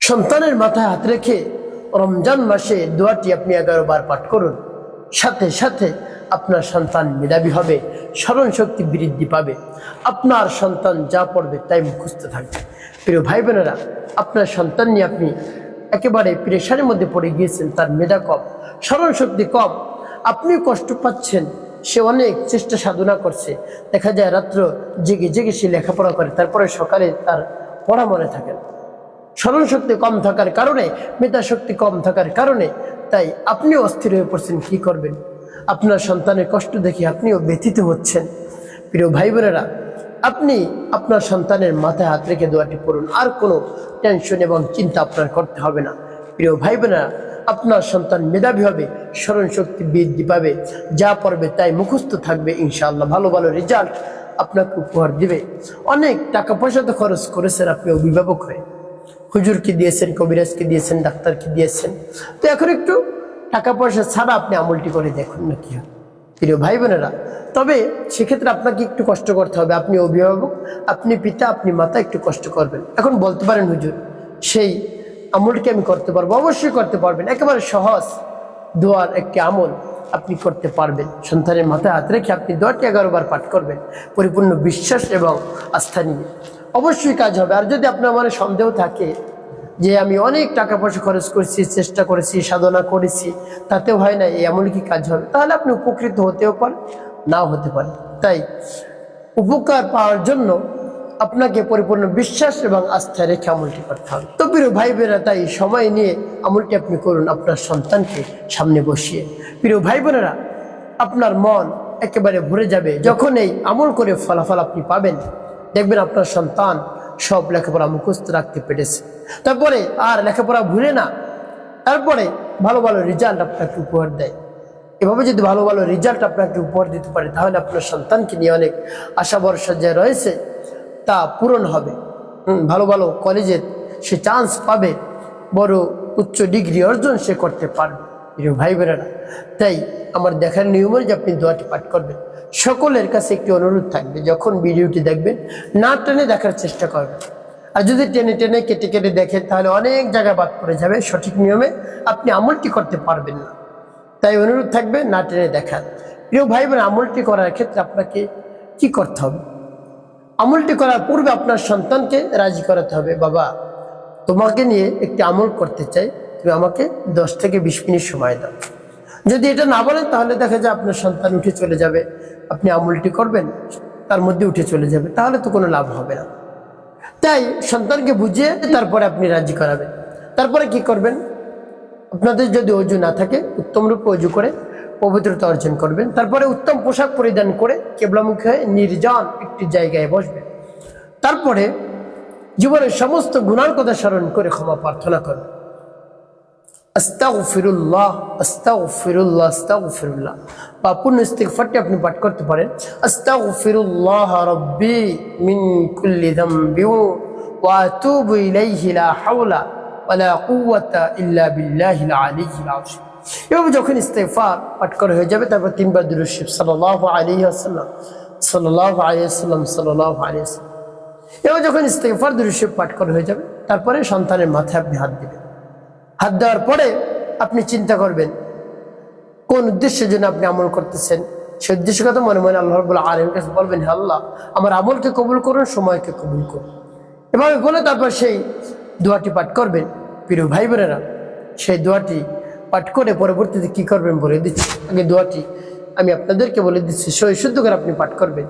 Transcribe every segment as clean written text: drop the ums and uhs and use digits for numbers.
সন্তানের মাথায় হাত রেখে রমজান মাসে দোয়াটি আপনি 11 বার পাঠ করুন। সাথে সাথে আপনার সন্তান মেধাবী হবে, স্মরণ শক্তি বৃদ্ধি পাবে, আপনার সন্তান যা পড়বে তাই মুখস্থ থাকবে। প্রিয় ভাই বোনেরা, আপনার সন্তান নিয়ে আপনি একেবারে প্রেশারের মধ্যে পড়ে গিয়েছেন, তার মেধা কম, স্মরণ শক্তি কম, আপনিও কষ্ট পাচ্ছেন, সে অনেক চেষ্টা সাধনা করছে, দেখা যায় রাত্র জেগে জেগে সে লেখাপড়া করে, তারপরে সকালে তার পড়া মনে থাকে না। স্মরণ শক্তি কম থাকার কারণে, মেধা শক্তি কম থাকার কারণে তাই আপনিও অস্থির হয়ে পড়ছেন, কি করবেন? আপনার সন্তানের কষ্ট দেখে আপনিও ব্যথিত হচ্ছেন। প্রিয় ভাই বোনেরা, আপনি আপনার সন্তানের মাথায় হাত রেখে দোয়াটি পড়ুন, আর কোনো টেনশন এবং চিন্তা আপনার করতে হবে না। প্রিয় ভাই বোনেরা, আপনার সন্তান মেধাবী হবে, স্মরণ শক্তি বৃদ্ধি পাবে, যা পড়বে তাই মুখস্থ থাকবে, ইনশাআল্লাহ ভালো ভালো রেজাল্ট আপনাকে উপহার দিবে। অনেক টাকা পয়সা তো খরচ করেছেন আপনি অভিভাবক হয়ে, হুজুরকে দিয়েছেন, কবিরাজকে দিয়েছেন, ডাক্তারকে দিয়েছেন, তো এখন একটু টাকা পয়সা ছাড়া আপনি আমলটি করে দেখুন না কি হয়। প্রিয় ভাই বোনেরা, তবে সেক্ষেত্রে আপনাকে একটু কষ্ট করতে হবে। আপনি অভিভাবক, আপনি পিতা, আপনি মাতা, একটু কষ্ট করবেন। এখন বলতে পারেন হুজুর, সেই আমলটি আমি করতে পারবো? অবশ্যই করতে পারবেন। একেবারে সহজ দোয়ার একটি আমল আপনি করতে পারবেন। সন্তানের মাথায় হাত রেখে আপনি দোয়াটি 11 বার পাঠ করবেন পরিপূর্ণ বিশ্বাস এবং আস্থা নিয়ে, অবশ্যই কাজ হবে। আর যদি আপনার মনে সন্দেহ থাকে যে আমি অনেক টাকা পয়সা খরচ করেছি, চেষ্টা করেছি, সাধনা করেছি, তাতেও হয় না, এমন কি কাজ হবে, তাহলে আপনি উপকৃত হতেও পারেন, নাও হতে পারে। তাই উপকার পাওয়ার জন্য আপনাকে পরিপূর্ণ বিশ্বাস এবং আস্থা রেখে আমলটি করতে হবে। তো প্রিয় ভাই বোনেরা, তাই সময় নিয়ে আমলটি আপনি করুন আপনার সন্তানকে সামনে বসিয়ে। প্রিয় ভাই বোনেরা, আপনার মন একেবারে ভরে যাবে যখন এই আমল করে ফলাফল আপনি পাবেন। দেখবেন আপনার সন্তান সব লেখাপড়া মুখস্থ রাখতে পেরেছে, তারপরে আর লেখাপড়া ভুলে না, তারপরে ভালো ভালো রেজাল্ট আপনাকে উপহার দেয়। এভাবে যদি ভালো ভালো রেজাল্ট আপনাকে উপহার দিতে পারে, তাহলে আপনার সন্তানকে নিয়ে অনেক আশা ভরসা যা রয়েছে তা পূরণ হবে। ভালো ভালো কলেজে সে চান্স পাবে, বড় উচ্চ ডিগ্রি অর্জন সে করতে পারবে। প্রিয় ভাই বোনেরা, তাই আমার দেখার নিয়ম যে আপনি দোয়াটি পাঠ করবেন। সকলের কাছে একটি অনুরোধ থাকবে, যখন ভিডিওটি দেখবেন না টেনে দেখার চেষ্টা করবেন। আর যদি টেনে টেনে কেটে কেটে দেখেন, তাহলে অনেক জায়গায় বাদ পড়ে যাবে, সঠিক নিয়মে আপনি আমলটি করতে পারবেন না। তাই অনুরোধ থাকবে না টেনে দেখার। প্রিয় ভাই বোন, আমলটি করার ক্ষেত্রে আপনাকে কি করতে হবে? আমলটি করার পূর্বে আপনার সন্তানকে রাজি করাতে হবে, বাবা তোমাকে নিয়ে একটি আমল করতে চাই, তুমি আমাকে 10 থেকে 20 মিনিট সময় দাও। যদি এটা না বলেন, তাহলে দেখা যায় আপনার সন্তান উঠে চলে যাবে, আপনি আমলটি করবেন তার মধ্যে উঠে চলে যাবে, তাহলে তো কোনো লাভ হবে না। তাই সন্তানকে বুঝিয়ে তারপরে আপনি রাজি করাবেন। তারপরে কি করবেন? আপনাদের যদি অজু না থাকে, উত্তম রূপে অজু করে পবিত্রতা অর্জন করবেন। তারপরে উত্তম পোশাক পরিধান করে কিবলামুখী হয়ে নির্জন একটি জায়গায় বসবেন। তারপরে জীবনের সমস্ত গুনার কথা স্মরণ করে ক্ষমা প্রার্থনা করবেন। আস্তাগফিরুল্লাহ, আস্তাগফিরুল্লাহ, আস্তাগফিরুল্লাহ, বা পূর্ণ ইস্তিগফারটি আপনি পাঠ করতে পারেন। আস্তাগফিরুল্লাহ রাব্বি মিন কুল্লি যামবি ওয়া আতুবু ইলাইহি লা হাওলা ওয়ালা কুওয়াতা ইল্লা বিল্লাহিল আলিয়্যিল আযীম। এভাবে যখন ইস্তিগফার পাঠ করা হয়ে যাবে, তারপর 3 বার দুরূদ শরীফ সাল্লাল্লাহু আলাইহি ওয়াসাল্লাম, সাল্লাল্লাহু আলাইহি ওয়াসাল্লাম, সাল্লাল্লাহু আলাইহি ওয়াসাল্লাম। এভাবে যখন ইস্তিগফার দুরূদ শরীফ পাঠ করা হয়ে যাবে, তারপরে সন্তানের মাথায় আপনি হাত দিবেন। হাত দেওয়ার পরে আপনি চিন্তা করবেন কোন উদ্দেশ্যের জন্য আপনি আমল করতেছেন। সে উদ্দেশ্য কথা মনে মনে আল্লাহ রাব্বুল আলামিনের কাছে বলবেন, হে আল্লাহ, আমার আমলকে কবুল করুন, সময়কে কবুল করুন। এভাবে বলে তারপর সেই দোয়াটি পাঠ করবেন। প্রিয় ভাই বোনেরা, সেই দোয়াটি পাঠ করে পরবর্তীতে কি করবেন বলে দিচ্ছি। আগে দোয়াটি আমি আপনাদেরকে বলে দিচ্ছি, সহি শুদ্ধ করে আপনি পাঠ করবেন।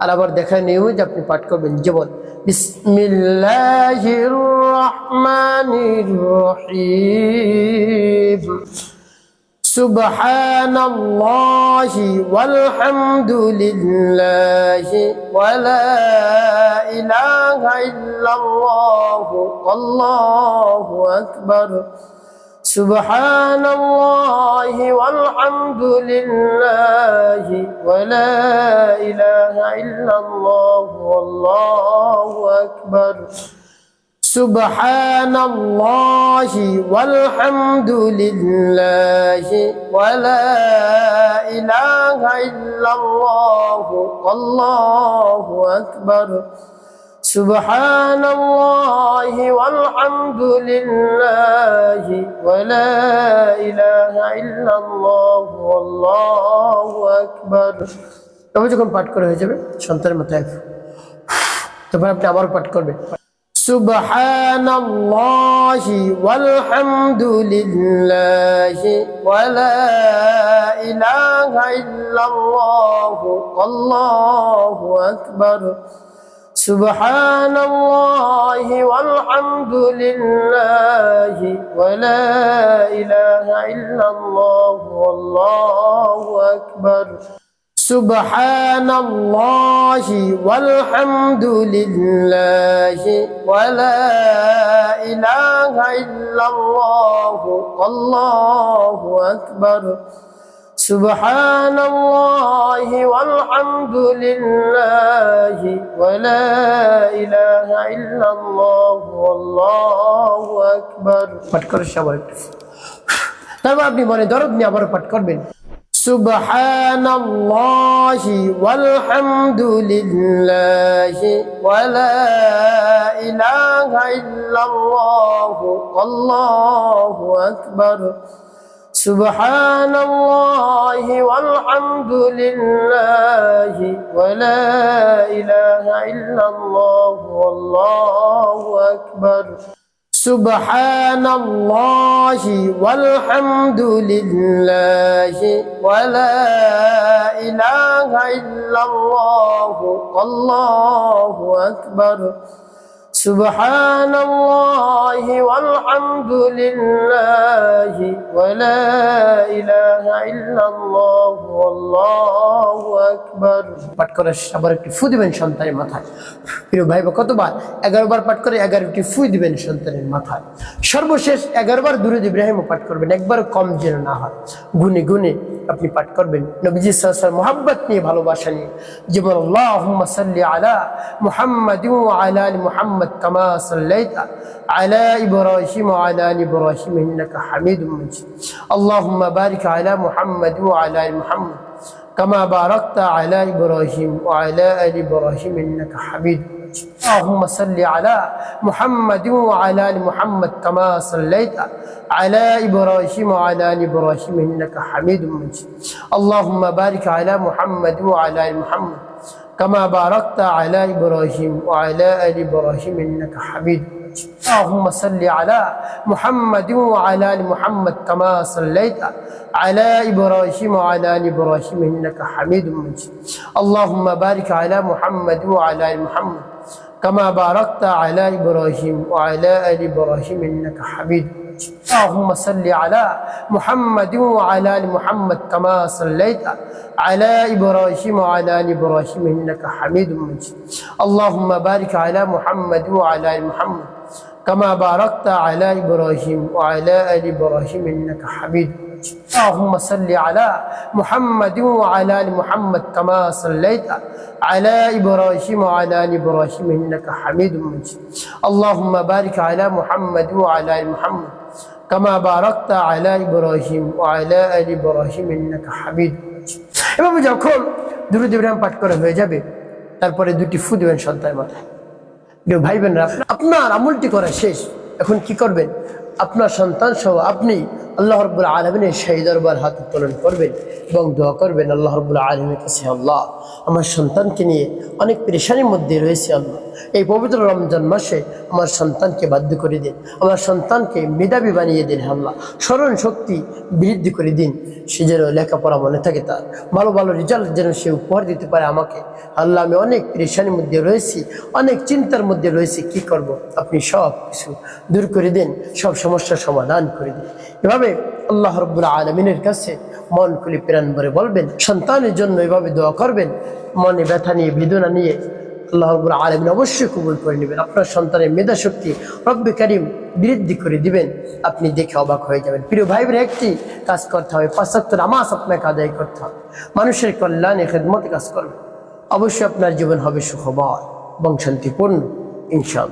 আর আবার দেখার নিয়ম যে আপনি পাঠ করবেন যেমন বিসমিল্লাহির রহমানির রহিম, সুবহানাল্লাহি ওয়ালহামদুলিল্লাহি ওয়া লা ইলাহা ইল্লাল্লাহু আল্লাহু আকবার, সুবহানাল্লাহি ওয়ালহামদুলিল্লাহি ওয়া লা ইলাহা ইল্লাল্লাহু আল্লাহু আকবার, সুবহানাল্লাহি ওয়ালহামদুলিল্লাহি ওয়া লা ইলাহা ইল্লাল্লাহু আল্লাহু আকবার, সুবহানাল্লাহি ওয়ালহামদুলিল্লাহি ওয়া লা ইলাহা ইল্লাল্লাহু আল্লাহু আকবার। তবে যখন পাঠ করা হয়ে যাবে সন্তানের মাথায় তারপর আপনি আবার পাঠ করবেন সুবহানাল্লাহি ওয়ালহামদুলিল্লাহি ওয়া লা ইলাহা ইল্লাল্লাহু আল্লাহু আকবার। সুবহানাল্লাহি ওয়ালহামদুলিল্লাহি ওয়া লা ইলাহা ইল্লাল্লাহু আল্লাহু আকবার। সুবহানাল্লাহি ওয়ালহামদুলিল্লাহি ওয়া লা ইলাহা ইল্লাল্লাহু আল্লাহু আকবার। সুবহানাল্লাহি ওয়ালহামদুলিল্লাহি ওয়া লা ইলাহা ইল্লাল্লাহু আল্লাহু আকবার। পাঠ করে সবাই তারপর আপনি মনে দরদ নিয়ে আবার পাঠ করবেন সুবহানাল্লাহি ওয়ালহামদুলিল্লাহি ওয়া লা ইলাহা ইল্লাল্লাহু আল্লাহু আকবার। সুবহানাল্লাহি ওয়ালহামদুলিল্লাহি ওয়া লা ইলাহা ইল্লাল্লাহু আল্লাহু আকবার। সুবহানাল্লাহি ওয়ালহামদুলিল্লাহি ওয়া লা ইলাহা ইল্লাল্লাহু আল্লাহু আকবার। সুবহানাল্লাহি ওয়ালহামদুলিল্লাহি ওয়া লা ইলাহা ইল্লাল্লাহু আল্লাহু আকবার। পাঠ করে আবার একটি ফু দিবেন সন্তানের মাথায়। প্রিয় ভাই কতবার 11 বার পাঠ করে 11টি ফু দিবেন সন্তানের মাথায়। সর্বশেষ 11 বার দুরূদ ইব্রাহিম পাঠ করবেন, একবার কম যেন না হয়, গুনে গুনে আপনি পাঠ করবেন নবীজি সাল্লাল্লাহু আলাইহি ওয়াসাল্লাম মুহাব্বত নিয়ে, ভালোবাসা নিয়ে। যেমন আল্লাহুম্মা সাল্লি আলা মুহাম্মাদিন ওয়া আলা আলি মুহাম্মাদ কামা সাল্লাইতা আলা ইব্রাহিম ওয়া আলা আলি ইব্রাহিম ইন্নাকা হামিদুম মাজিদ। আল্লাহুম্মা বারিক আলা মুহাম্মাদিন ওয়া আলা আলি মুহাম্মাদ কামা বারাকতা আলা ইব্রাহিম ওয়া আলা আলি ইব্রাহিম ইন্নাকা হামিদুম মাজিদ। اللهم صل على محمد وعلى ال محمد كما صليت على ابراهيم وعلى ال ابراهيم انك حميد مجيد. اللهم بارك على محمد وعلى ال محمد كما باركت على ابراهيم وعلى ال ابراهيم انك حميد مجيد. اللهم صل على محمد وعلى ال محمد كما صليت على ابراهيم وعلى ال ابراهيم انك حميد مجيد. اللهم بارك على محمد وعلى ال محمد كما باركت على إبراهيم وعلى آل إبراهيم إنك حميد مجيد. اللهم صل على محمد وعلى آل محمد كما صليت على إبراهيم وعلى آل إبراهيم إنك حميد مجيد. اللهم بارك على محمد وعلى آل محمد كما باركت على إبراهيم وعلى آل إبراهيم إنك حميد مجيد. اللهم صل على محمد وعلى آل محمد كما صليت على إبراهيم وعلى آل إبراهيم إنك حميد مجيد. اللهم بارك على محمد وعلى آل محمد كما باركت على إبراهيم وعلى آل إبراهيم إنك حميد مجيد. এভাবে যখন দুরূদ ইব্রাহিম পাঠ করা হয়ে যাবে তারপরে দুটি ফু দিবেন সন্তানের মাথায়। ভাই বোনেরা, আপনার আমলটি করা শেষ, এখন কি করবেন? আপনার সন্তান সহ আপনি আল্লাহ রাব্বুল আলামিনের সেই দরবার হাত উত্তোলন করবেন এবং দোয়া করবেন আল্লাহ রাব্বুল আলামিনের কাছে, আল্লাহ আমার সন্তানকে নিয়ে অনেক পেরেশানির মধ্যে রয়েছে, আল্লাহ এই পবিত্র রমজান মাসে আমার সন্তানকে বাধ্য করে দিন, আমার সন্তানকে মেধাবী বানিয়ে দিন, আল্লাহ স্মরণ শক্তি বৃদ্ধি করে দিন, সে যেন লেখাপড়া মনে থাকে, তার ভালো ভালো রেজাল্ট যেন সে উপহার দিতে পারে আমাকে। আল্লাহ আমি অনেক পেরেশানির মধ্যে রয়েছি, অনেক চিন্তার মধ্যে রয়েছি, কি করব? আপনি সব কিছু দূর করে দিন, সব সমস্যার সমাধান করে দিন। এভাবে আল্লাহ রাব্বুল আলামিনের কাছে মন খুলে প্রাণ ভরে বলবেন, সন্তানের জন্য এভাবে দোয়া করবেন, মনে ব্যথা নিয়ে বেদনা নিয়ে আল্লাহ রাব্বুল আলামিন অবশ্যই কবুল করে নেবেন। আপনার সন্তানের মেধা শক্তি রব্বে কারীম বৃদ্ধি করে দিবেন, আপনি দেখে অবাক হয়ে যাবেন। প্রিয় ভাই বোন, একটি কাজ করতে হবে, 5 ওয়াক্ত নামাজ আপনাকে আদায় করতে হবে, মানুষের কল্যাণে খেদমতে কাজ করবেন, অবশ্যই আপনার জীবন হবে সুখময় এবং শান্তিপূর্ণ ইনশাআল্লাহ।